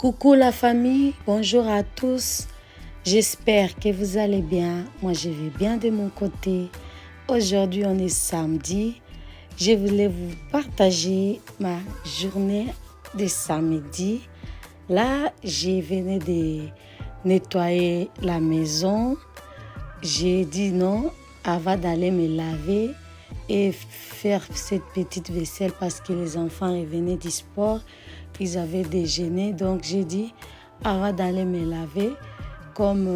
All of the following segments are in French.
Coucou la famille, bonjour à tous. J'espère que vous allez bien. Moi, je vais bien de mon côté. Aujourd'hui, on est samedi. Je voulais vous partager ma journée de samedi. Là, je venais de nettoyer la maison. J'ai dit non, avant d'aller me laver et faire cette petite vaisselle parce que les enfants revenaient du sport. Ils avaient déjeuné, donc j'ai dit avant d'aller me laver, comme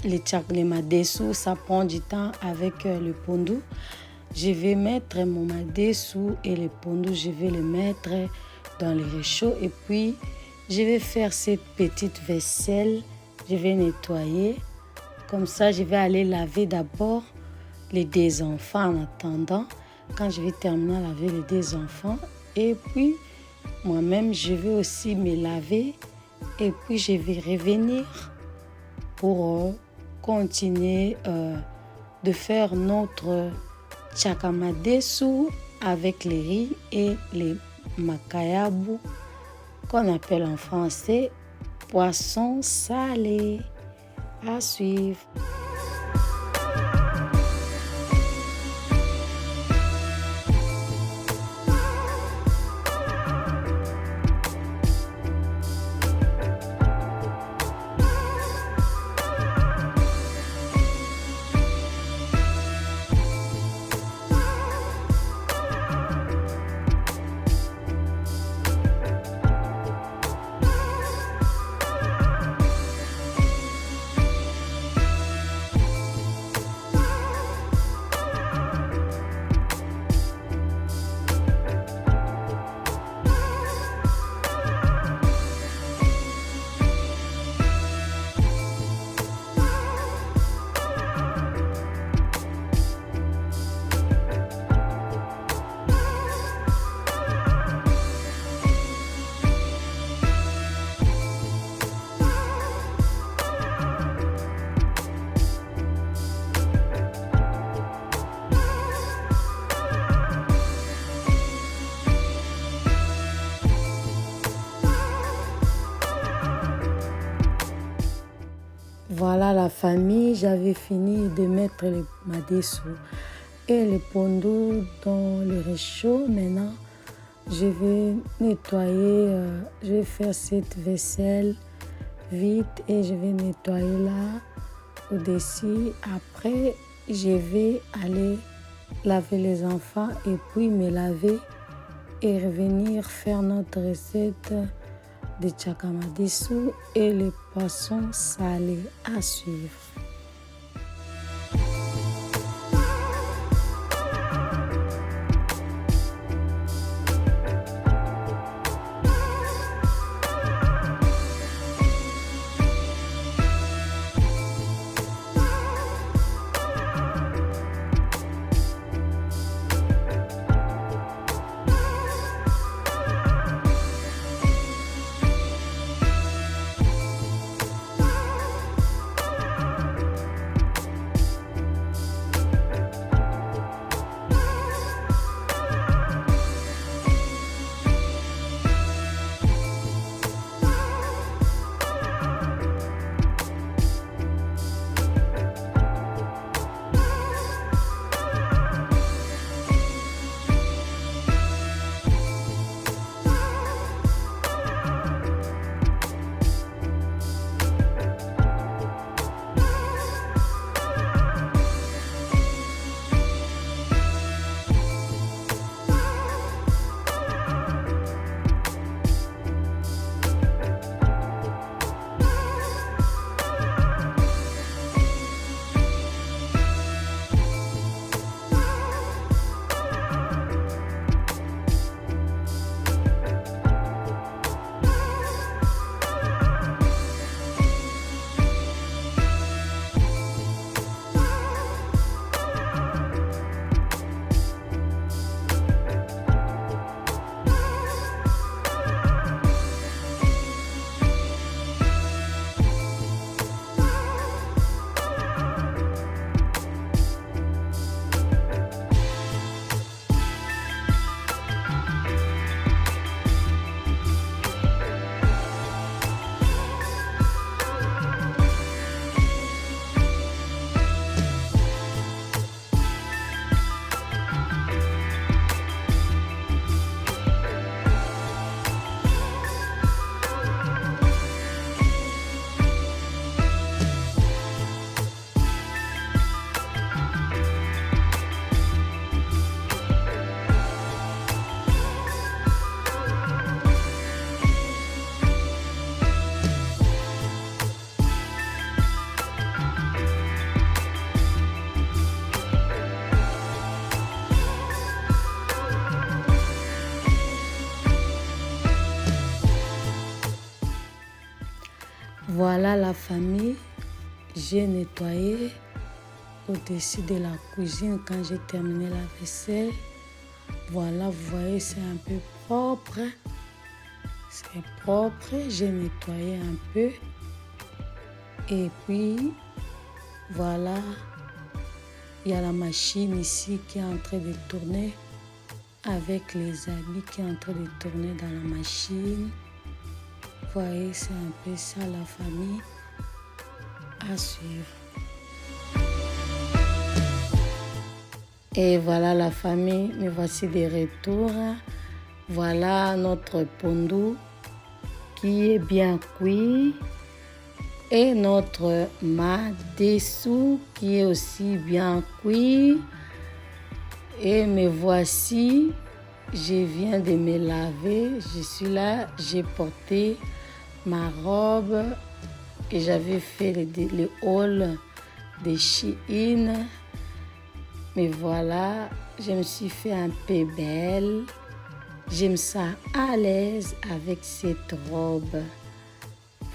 les madessous, ça prend du temps avec le pondou. Je vais mettre mon madessou et le pondou, je vais le mettre dans le réchaud et puis je vais faire cette petite vaisselle. Je vais nettoyer. Comme ça, je vais aller laver d'abord les deux enfants en attendant. Quand je vais terminer à laver les deux enfants, et puis moi-même, je vais aussi me laver et puis je vais revenir pour continuer de faire notre tchakamadesu avec les riz et les makayabu qu'on appelle en français poisson salé. À suivre. Voilà la famille, j'avais fini de mettre le madessou et le pondou dans le réchaud. Maintenant, je vais nettoyer, je vais faire cette vaisselle vite et je vais nettoyer là au-dessus. Après, je vais aller laver les enfants et puis me laver et revenir faire notre recette de tchakamadesu et les poissons salés à suivre. Voilà la famille. J'ai nettoyé au-dessus de la cuisine quand j'ai terminé la vaisselle. Voilà, vous voyez, c'est un peu propre. C'est propre. J'ai nettoyé un peu. Et puis, voilà, il y a la machine ici qui est en train de tourner avec les habits qui est en train de tourner dans la machine. Vous voyez, c'est un peu ça la famille à suivre. Et voilà la famille, me voici de retour. Voilà notre pondu qui est bien cuit. Et notre madessou qui est aussi bien cuit. Et me voici, je viens de me laver. Je suis là, j'ai porté ma robe que j'avais fait le haul de Shein. Mais voilà, je me suis fait un peu belle. Je me sens à l'aise avec cette robe.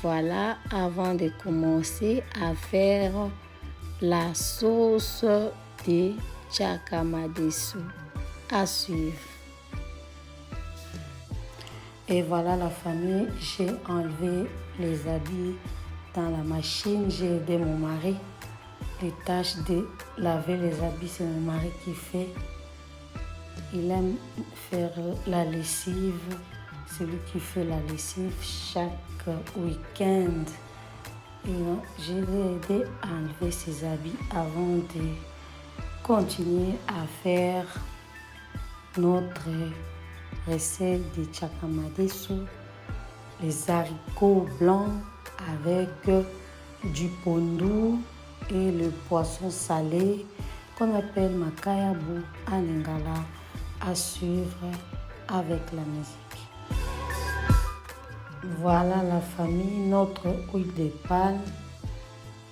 Voilà, avant de commencer à faire la sauce de Chakamadessou à suivre. Et voilà la famille, j'ai enlevé les habits dans la machine. J'ai aidé mon mari. Les tâches de laver les habits, c'est mon mari qui fait. Il aime faire la lessive. C'est lui qui fait la lessive chaque week-end. Et je l'ai aidé à enlever ses habits avant de continuer à faire notre recette de Chakamadessou. Les haricots blancs avec du pondu et le poisson salé qu'on appelle makayabu en lingala à suivre avec la musique. Voilà la famille, notre huile de palme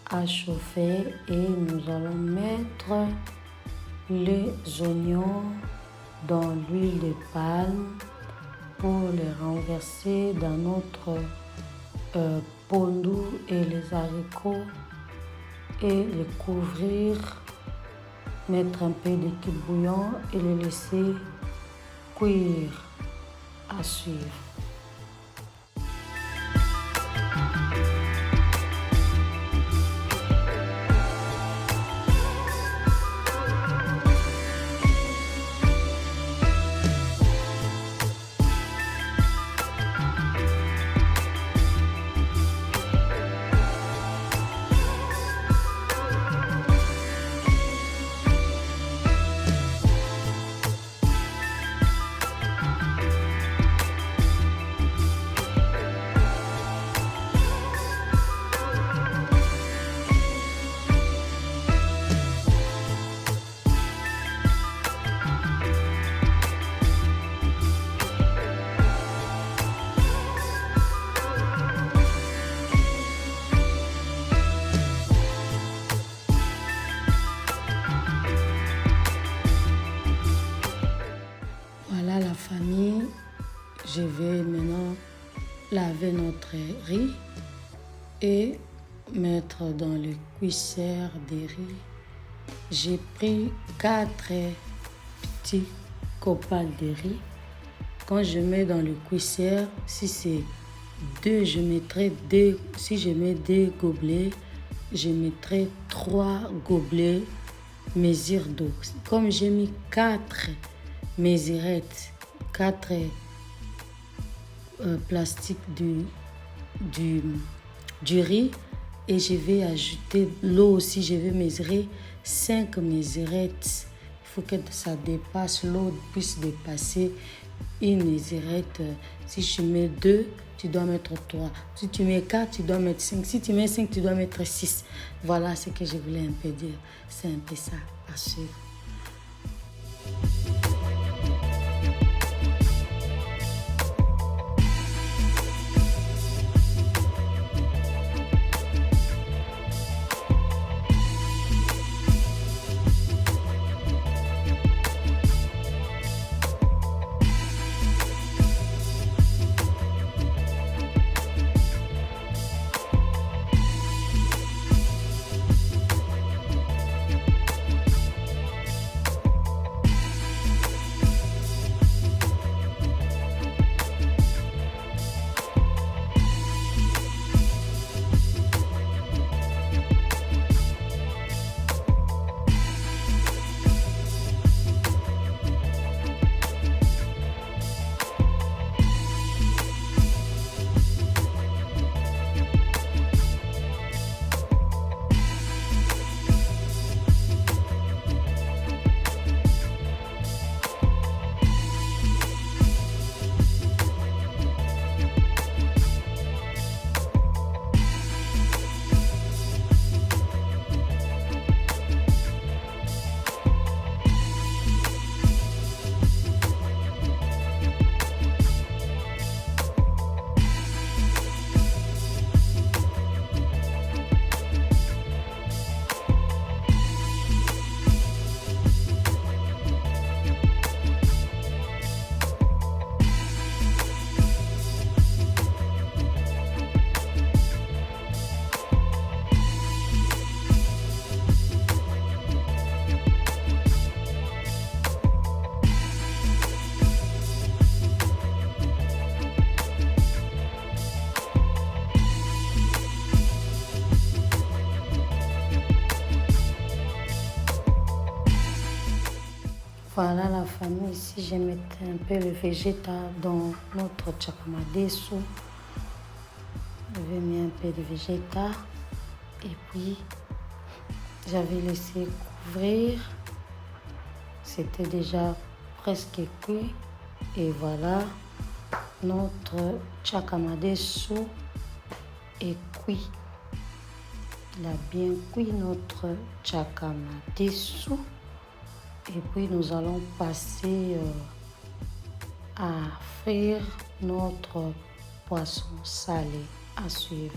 a chauffé et nous allons mettre les oignons dans l'huile de palme pour les renverser dans notre pondu et les haricots et les couvrir, mettre un peu d'équipe bouillon et les laisser cuire à suivre. Voilà la famille, je vais maintenant laver notre riz et mettre dans le cuisseur de riz. J'ai pris 4 petits copales de riz. Quand je mets dans le cuisseur, si c'est 2, je mettrai 2. Si je mets 2 gobelets, je mettrai 3 gobelets mesure d'eau. Comme j'ai mis 4 mesurettes, 4 plastiques du riz, et je vais ajouter l'eau aussi. Je vais mesurer 5 mesurettes. Il faut que ça dépasse, l'eau puisse dépasser une mesurette. Si je mets 2, tu dois mettre 3. Si tu mets 4, tu dois mettre 5. Si tu mets 5, tu dois mettre 6. Voilà ce que je voulais un peu dire. C'est un peu ça à suivre. Voilà la famille, ici je mettais un peu le végétal dans notre chakamadesu. J'avais mis un peu de végétal et puis j'avais laissé couvrir. C'était déjà presque cuit et voilà, notre chakamadesu est cuit. Il a bien cuit notre chakamadesu. Et puis nous allons passer à frire notre poisson salé à suivre.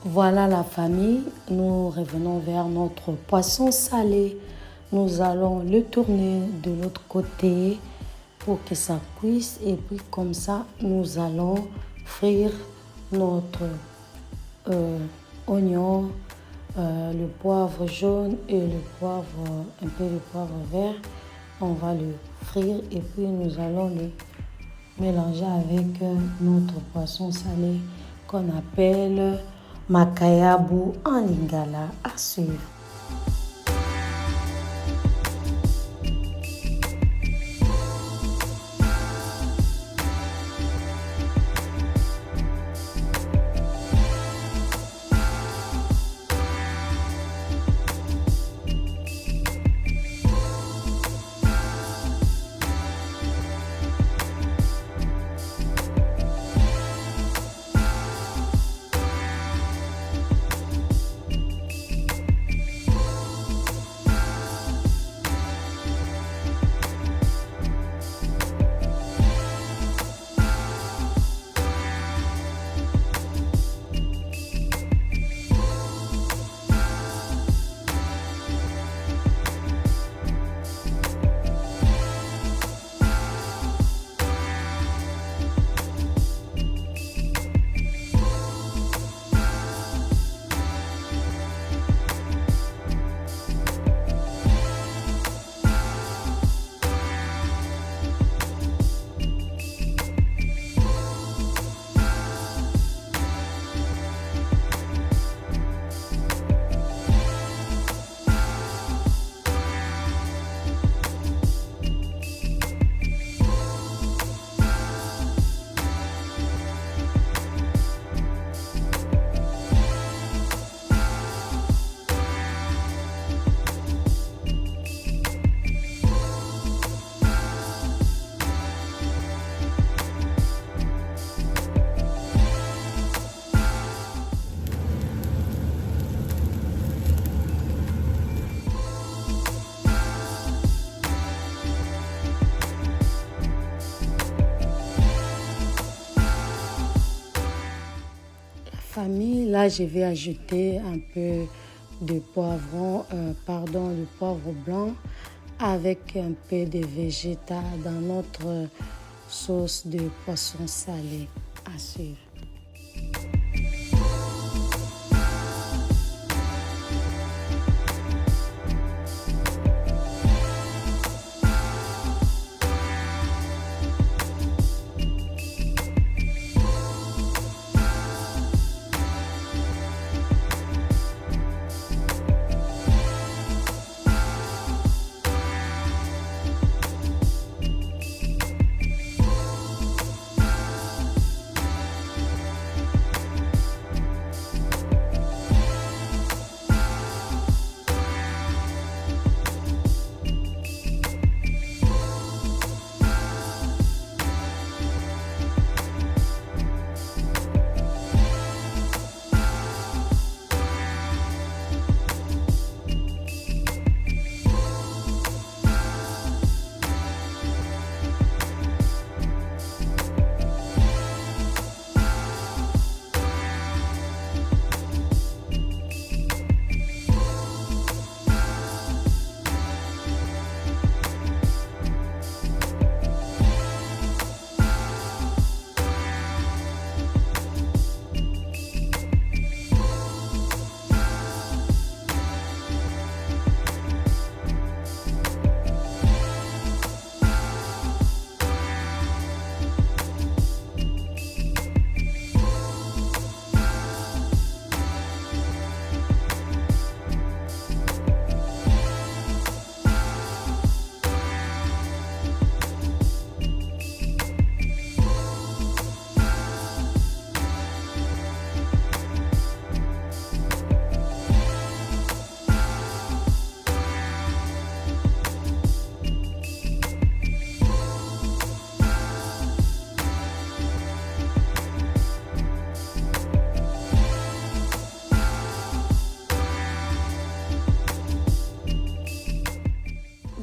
Voilà la famille, nous revenons vers notre poisson salé. Nous allons le tourner de l'autre côté pour que ça cuise et puis comme ça, nous allons frire notre oignon, le poivre jaune et le poivre, un peu de poivre vert. On va le frire et puis nous allons le mélanger avec notre poisson salé qu'on appelle makayabu en lingala. À suivre. Famille, là je vais ajouter un peu de le poivre blanc avec un peu de végétal dans notre sauce de poisson salé. À suivre.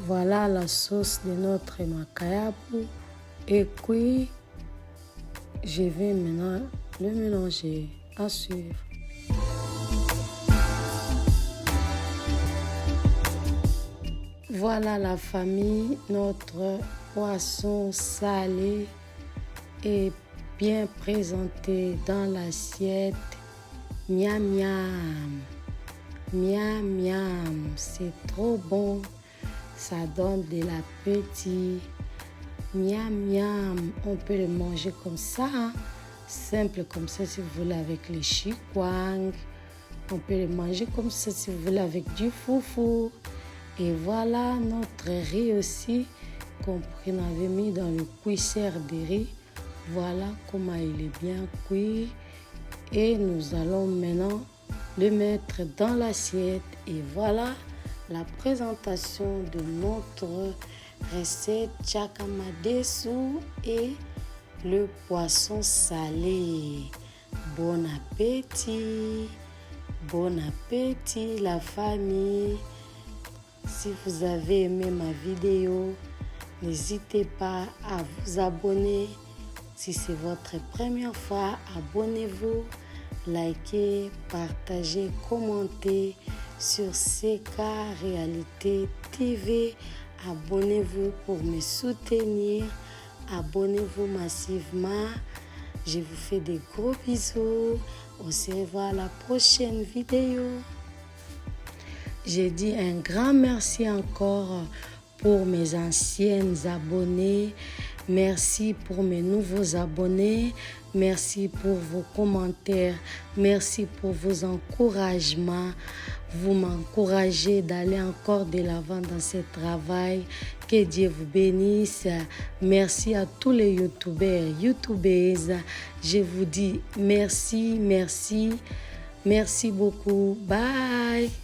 Voilà la sauce de notre makayabu. Et puis, je vais maintenant le mélanger. À suivre. Voilà la famille, notre poisson salé est bien présenté dans l'assiette. Miam miam, miam miam, c'est trop bon, ça donne de l'appétit. Miam miam, on peut le manger comme ça, hein? Simple comme ça si vous voulez avec les chikwang. On peut le manger comme ça si vous voulez avec du foufou. Et voilà notre riz aussi qu'on avait mis dans le cuisseur de riz. Voilà comment il est bien cuit. Et nous allons maintenant le mettre dans l'assiette. Et voilà la présentation de notre recette Chakamadesu et le poisson salé. Bon appétit! Bon appétit la famille! Si vous avez aimé ma vidéo, n'hésitez pas à vous abonner. Si c'est votre première fois, abonnez-vous, likez, partagez, commentez sur CK Réalité TV. Abonnez-vous pour me soutenir. Abonnez-vous massivement. Je vous fais des gros bisous. On se revoit à la prochaine vidéo. J'ai dit un grand merci encore pour mes anciennes abonnés. Merci pour mes nouveaux abonnés. Merci pour vos commentaires. Merci pour vos encouragements. Vous m'encouragez d'aller encore de l'avant dans ce travail. Que Dieu vous bénisse. Merci à tous les youtubeurs, youtubeuses. Je vous dis merci, merci. Merci beaucoup. Bye.